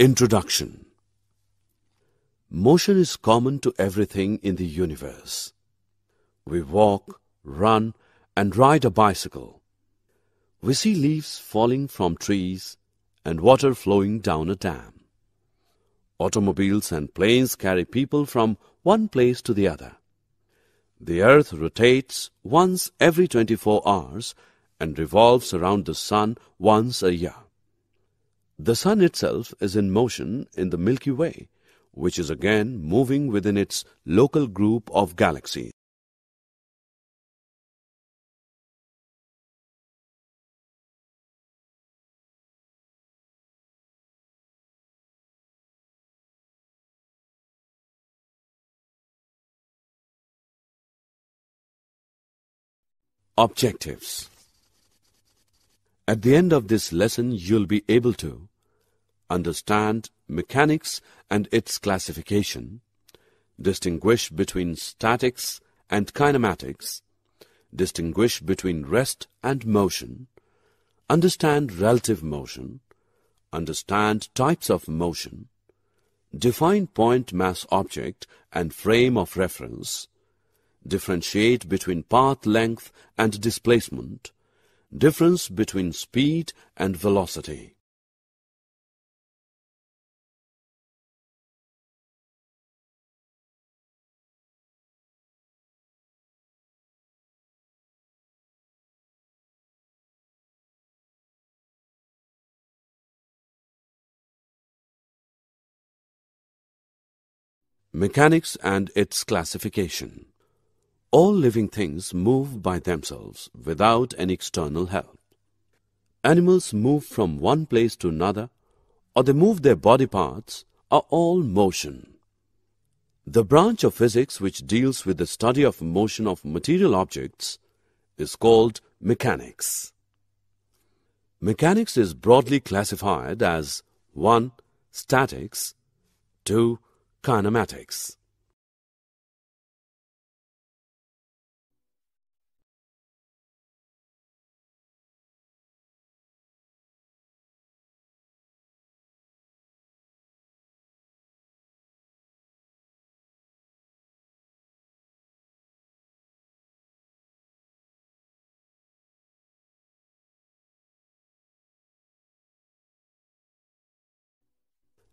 Introduction. Motion is common to everything in the universe. We walk, run, and ride a bicycle. We see leaves falling from trees and water flowing down a dam. Automobiles and planes carry people from one place to the other. The earth rotates once every 24 hours and revolves around the sun once a year. The sun itself is in motion in the Milky Way, which is again moving within its local group of galaxies. Objectives. At the end of this lesson, you'll be able to understand mechanics and its classification, distinguish between statics and kinematics, distinguish between rest and motion, understand relative motion, understand types of motion, define point mass object and frame of reference, differentiate between path length and displacement, difference between speed and velocity. Mechanics and its classification. All living things move by themselves without any external help. Animals move from one place to another, or they move their body parts, are all motion. The branch of physics which deals with the study of motion of material objects is called mechanics. Mechanics is broadly classified as 1. Statics, 2. Kinematics.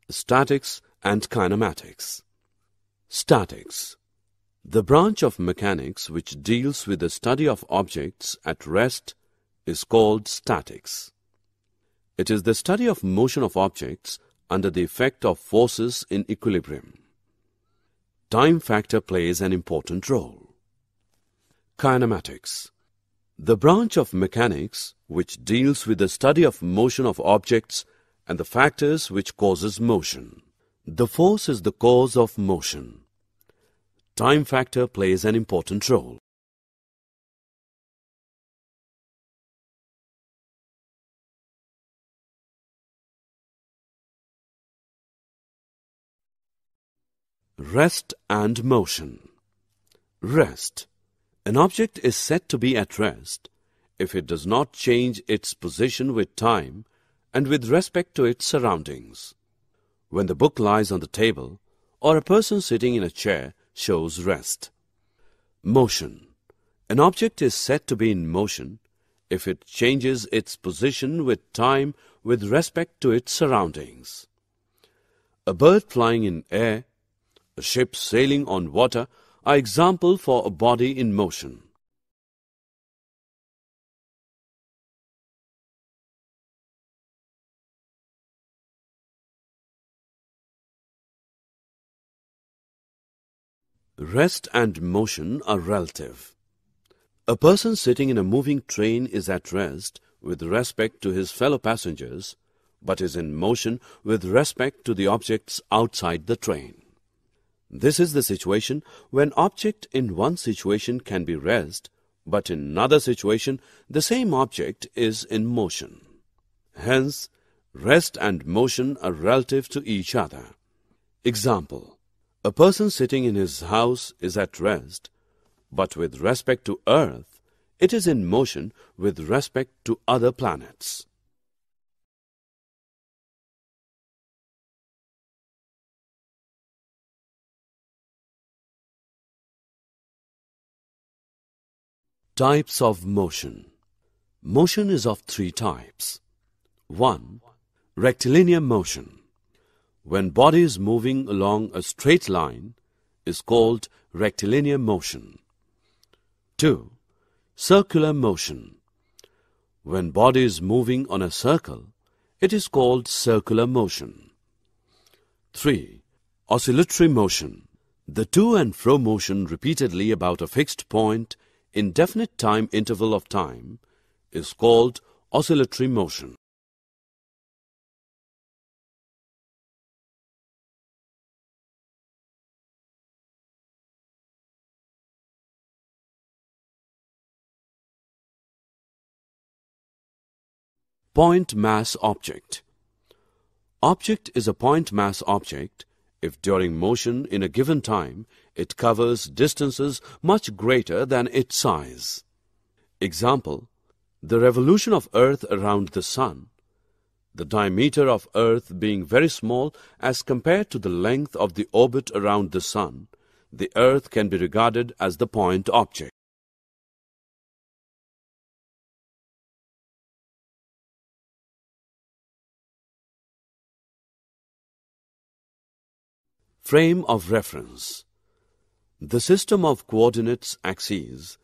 Statics and kinematics. Statics. The branch of mechanics which deals with the study of objects at rest is called statics. It is the study of motion of objects under the effect of forces in equilibrium. Time factor plays an important role. Kinematics. The branch of mechanics which deals with the study of motion of objects and the factors which causes motion. The force is the cause of motion. Time factor plays an important role. Rest and motion. Rest. An object is said to be at rest if it does not change its position with time and with respect to its surroundings. When the book lies on the table or a person sitting in a chair shows rest. Motion. An object is said to be in motion if it changes its position with time with respect to its surroundings. A bird flying in air, a ship sailing on water are examples for a body in motion. Rest and motion are relative. A person sitting in a moving train is at rest with respect to his fellow passengers, but is in motion with respect to the objects outside the train. This is the situation when object in one situation can be rest, but in another situation the same object is in motion. Hence, rest and motion are relative to each other. Example. A person sitting in his house is at rest, but with respect to Earth, it is in motion with respect to other planets. Types of motion. Motion is of three types. 1. Rectilinear motion. When body is moving along a straight line is called rectilinear motion. 2. Circular motion. When body is moving on a circle, it is called circular motion. 3. Oscillatory motion. The to and fro motion repeatedly about a fixed point in definite time interval of time is called oscillatory motion. Point mass object. Object is a point mass object if during motion in a given time it covers distances much greater than its size. Example, the revolution of Earth around the Sun, the diameter of Earth being very small as compared to the length of the orbit around the Sun, the Earth can be regarded as the point object. Frame of reference. The system of coordinates axes,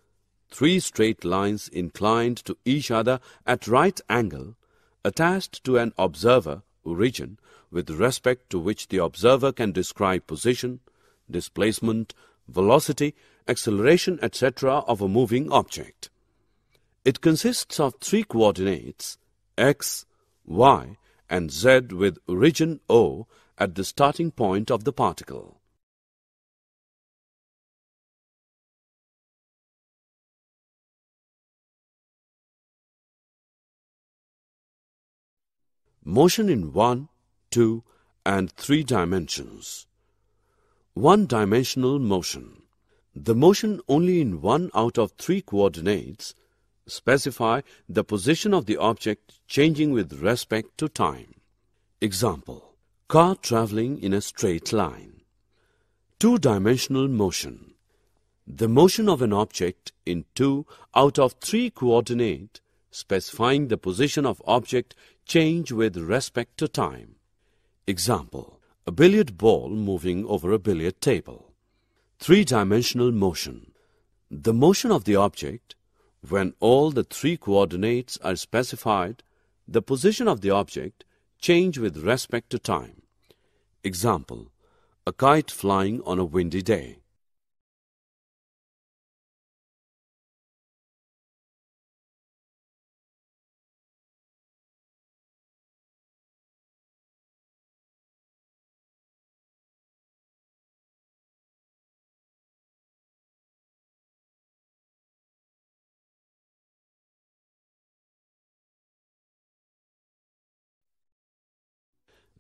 three straight lines inclined to each other at right angle, attached to an observer origin with respect to which the observer can describe position, displacement, velocity, acceleration, etc. of a moving object. It consists of three coordinates x, y, and z with origin O at the starting point of the particle. Motion in 1, 2, and 3 dimensions. One-dimensional motion. The motion only in one out of three coordinates specify the position of the object changing with respect to time. Example, car traveling in a straight line. Two-dimensional motion. The motion of an object in 2 out of 3 coordinate specifying the position of object change with respect to time. Example, a billiard ball moving over a billiard table. Three-dimensional motion. The motion of the object, when all the 3 coordinates are specified, the position of the object change with respect to time. Example, a kite flying on a windy day.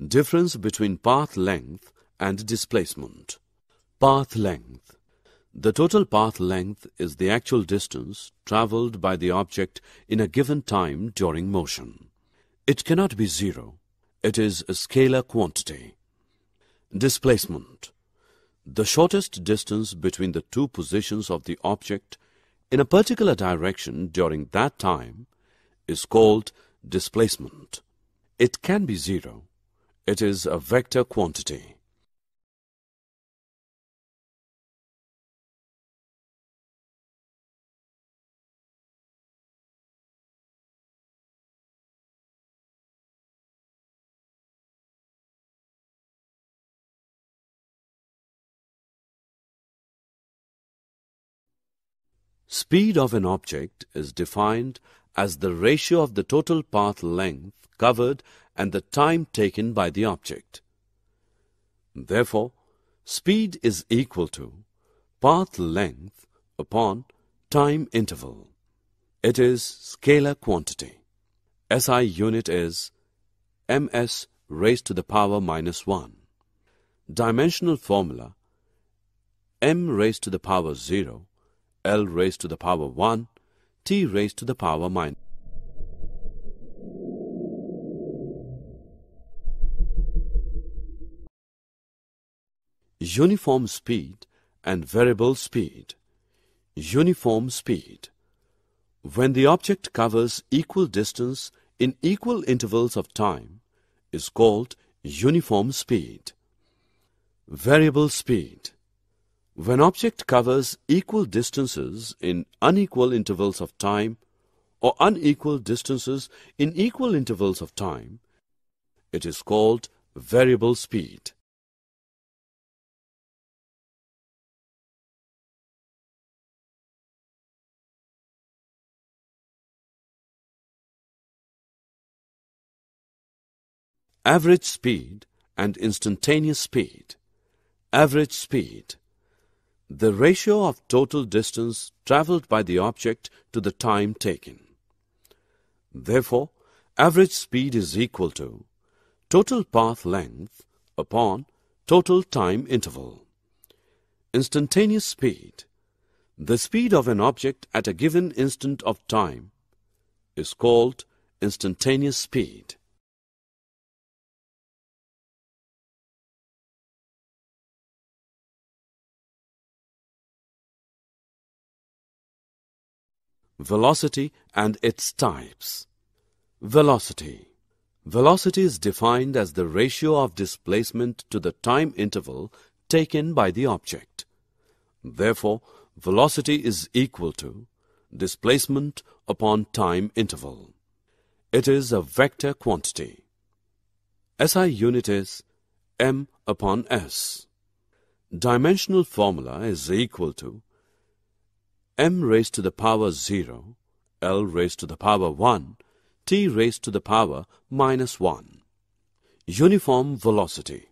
Difference between path length and displacement. Path length. The total path length is the actual distance travelled by the object in a given time during motion. It cannot be zero. It is a scalar quantity. Displacement. The shortest distance between the two positions of the object in a particular direction during that time is called displacement. It can be zero. It is a vector quantity. Speed of an object is defined as the ratio of the total path length covered and the time taken by the object. Therefore, speed is equal to path length upon time interval. It is scalar quantity. SI unit is ms raised to the power minus 1. Dimensional formula m raised to the power 0, L raised to the power 1, T raised to the power minus. Uniform speed and variable speed. Uniform speed. when the object covers equal distance in equal intervals of time is called uniform speed. Variable speed. When object covers equal distances in unequal intervals of time or unequal distances in equal intervals of time, it is called variable speed. Average speed and instantaneous speed. Average speed. The ratio of total distance travelled by the object to the time taken. Therefore, average speed is equal to total path length upon total time interval. Instantaneous speed. The speed of an object at a given instant of time is called instantaneous speed. Velocity and its types. Velocity. Velocity is defined as the ratio of displacement to the time interval taken by the object. Therefore, velocity is equal to displacement upon time interval. It is a vector quantity. SI unit is m upon s. Dimensional formula is equal to m raised to the power 0, L raised to the power 1, T raised to the power minus 1. Uniform velocity.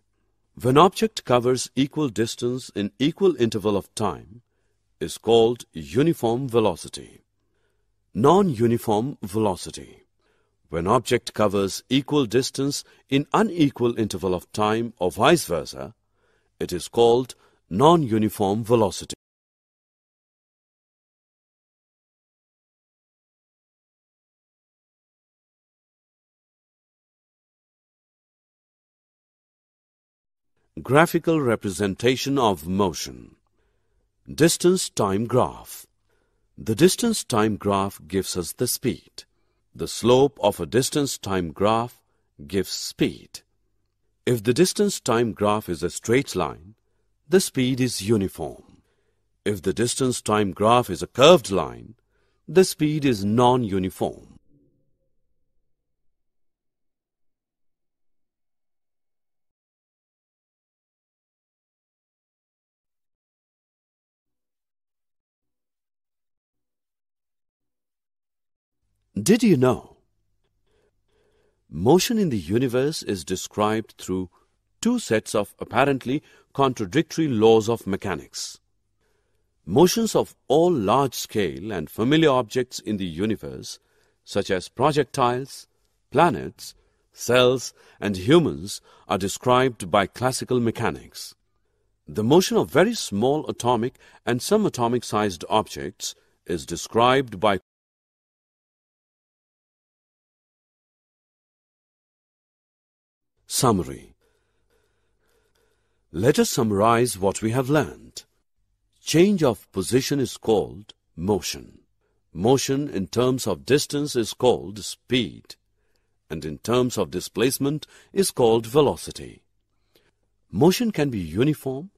When object covers equal distance in equal interval of time is called uniform velocity. Non-uniform velocity. When object covers equal distance in unequal interval of time or vice versa, it is called non-uniform velocity. Graphical representation of motion. Distance-time graph. The distance-time graph gives us the speed. The slope of a distance-time graph gives speed. If the distance-time graph is a straight line, the speed is uniform. If the distance-time graph is a curved line, the speed is non-uniform. Did you know? Motion in the universe is described through two sets of apparently contradictory laws of mechanics. Motions of all large-scale and familiar objects in the universe, such as projectiles, planets, cells, and humans, are described by classical mechanics. The motion of very small atomic and subatomic-sized objects is described by Summary. Let us summarize what we have learned. Change of position is called motion. Motion in terms of distance is called speed, and in terms of displacement is called velocity. Motion can be uniform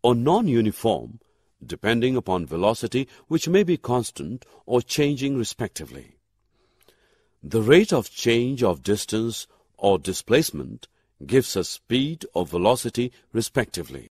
or non-uniform depending upon velocity, which may be constant or changing respectively. The rate of change of distance or displacement gives us speed or velocity respectively.